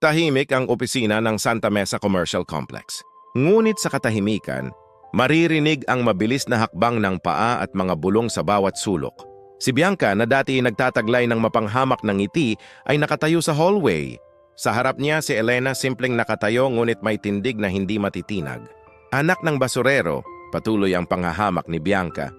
Tahimik ang opisina ng Santa Mesa Commercial Complex. Ngunit sa katahimikan, maririnig ang mabilis na hakbang ng paa at mga bulong sa bawat sulok. Si Bianca na dati nagtataglay ng mapanghamak ng ngiti ay nakatayo sa hallway. Sa harap niya si Elena simpleng nakatayo ngunit may tindig na hindi matitinag. Anak ng basurero, patuloy ang panghahamak ni Bianca.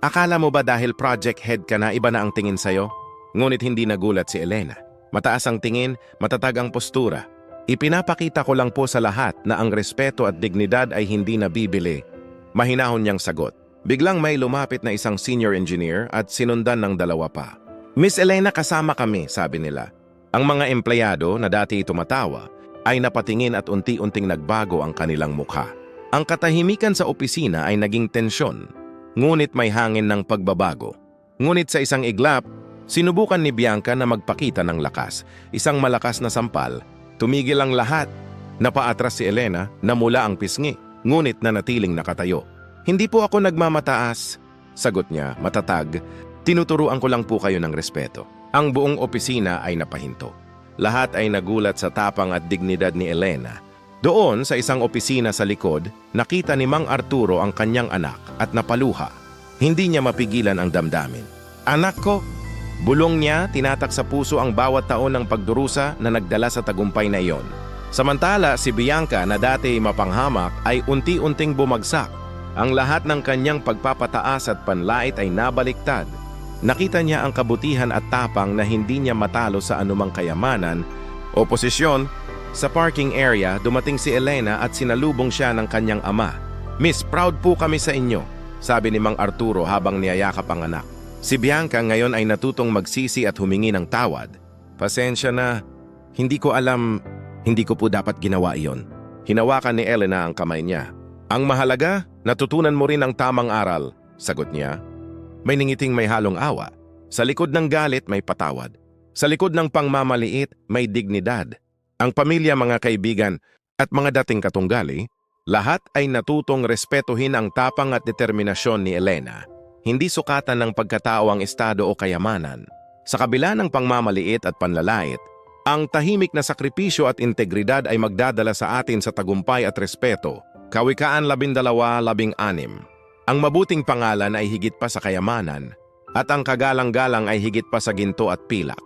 Akala mo ba dahil project head ka na iba na ang tingin sa'yo? Ngunit hindi nagulat si Elena. Mataas ang tingin, matatag ang postura. Ipinapakita ko lang po sa lahat na ang respeto at dignidad ay hindi nabibili. Mahinahon niyang sagot. Biglang may lumapit na isang senior engineer at sinundan ng dalawa pa. Miss Elena, kasama kami, sabi nila. Ang mga empleyado na dati tumatawa ay napatingin at unti-unting nagbago ang kanilang mukha. Ang katahimikan sa opisina ay naging tensyon, ngunit may hangin ng pagbabago. Ngunit sa isang iglap, sinubukan ni Bianca na magpakita ng lakas. Isang malakas na sampal. Tumigil ang lahat. Napaatras si Elena, namula ang pisngi, ngunit nanatiling nakatayo. Hindi po ako nagmamataas, sagot niya, matatag. Tinuturuan ko lang po kayo ng respeto. Ang buong opisina ay napahinto. Lahat ay nagulat sa tapang at dignidad ni Elena. Doon sa isang opisina sa likod, nakita ni Mang Arturo ang kanyang anak at napaluha. Hindi niya mapigilan ang damdamin. Anak ko! Bulong niya, tinatak sa puso ang bawat taon ng pagdurusa na nagdala sa tagumpay na iyon. Samantala, si Bianca na dati mapanghamak ay unti-unting bumagsak. Ang lahat ng kanyang pagpapataas at panlait ay nabaliktad. Nakita niya ang kabutihan at tapang na hindi niya matalo sa anumang kayamanan o posisyon. Sa parking area, dumating si Elena at sinalubong siya ng kanyang ama. Miss, proud po kami sa inyo, sabi ni Mang Arturo habang niyayakap ang anak. Si Bianca ngayon ay natutong magsisi at humingi ng tawad. Pasensya na, hindi ko alam, hindi ko po dapat ginawa iyon. Hinawakan ni Elena ang kamay niya. Ang mahalaga, natutunan mo rin ang tamang aral, sagot niya. May ningiting may halong awa. Sa likod ng galit may patawad. Sa likod ng pangmamaliit may dignidad. Ang pamilya, mga kaibigan, at mga dating katunggali, lahat ay natutong respetuhin ang tapang at determinasyon ni Elena. Hindi sukatan ng pagkatao ang estado o kayamanan. Sa kabila ng pangmamaliit at panlalait, ang tahimik na sakripisyo at integridad ay magdadala sa atin sa tagumpay at respeto. Kawikaan 12:16. Ang mabuting pangalan ay higit pa sa kayamanan, at ang kagalang-galang ay higit pa sa ginto at pilak.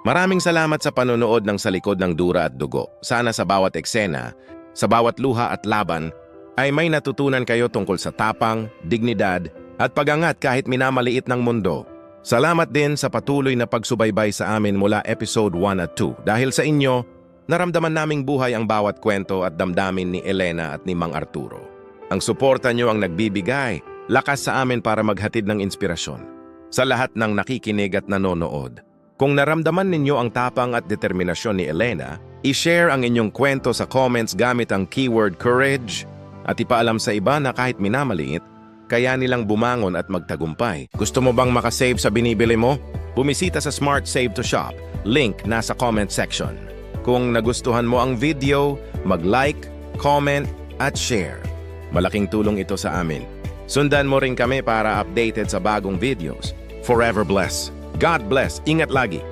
Maraming salamat sa panonood ng Sa Likod ng Dura at Dugo. Sana sa bawat eksena, sa bawat luha at laban, ay may natutunan kayo tungkol sa tapang, dignidad, at pagangat kahit minamaliit ng mundo. Salamat din sa patuloy na pagsubaybay sa amin mula episode 1 at 2. Dahil sa inyo, naramdaman naming buhay ang bawat kwento at damdamin ni Elena at ni Mang Arturo. Ang suporta nyo ang nagbibigay, lakas sa amin para maghatid ng inspirasyon. Sa lahat ng nakikinig at nanonood, kung naramdaman ninyo ang tapang at determinasyon ni Elena, i-share ang inyong kwento sa comments gamit ang keyword courage at ipaalam sa iba na kahit minamaliit, kaya nilang bumangon at magtagumpay. Gusto mo bang makasave sa binibili mo? Bumisita sa Smart Save to Shop. Link nasa comment section. Kung nagustuhan mo ang video, mag-like, comment, at share. Malaking tulong ito sa amin. Sundan mo rin kami para updated sa bagong videos. Forever bless. God bless. Ingat lagi.